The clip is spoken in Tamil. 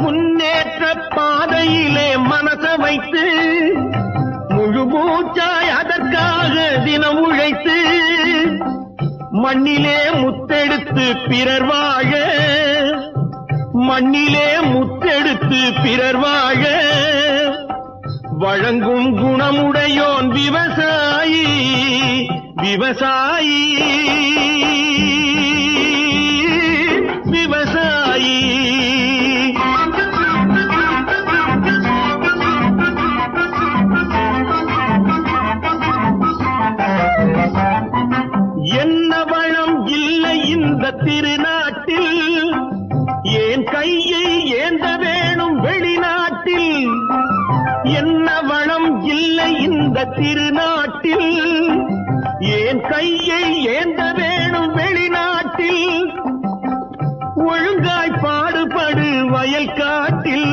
முன்னேற்ற பாதையிலே மனச வைத்து முழு மூச்சாய் அதற்காக தினம் உழைத்து மண்ணிலே முத்தெடுத்து பிறர் வாழ மண்ணிலே முத்தெடுத்து பிறர் வாழ வழங்கும் குணமுடையோன் விவசாயி விவசாயி விவசாயி. என்ன வளம் இல்லை இந்த திருநாட்டில், ஏன் கையை ஏந்த வேணும் வெளிநாட்டில். என்ன வளம் இல்லை இந்த திருநாட்டில், ஏன் கையை ஏந்த வேணும் வெளிநாட்டில். ஒழுங்காய் பாடுபடு வயல் காட்டில்,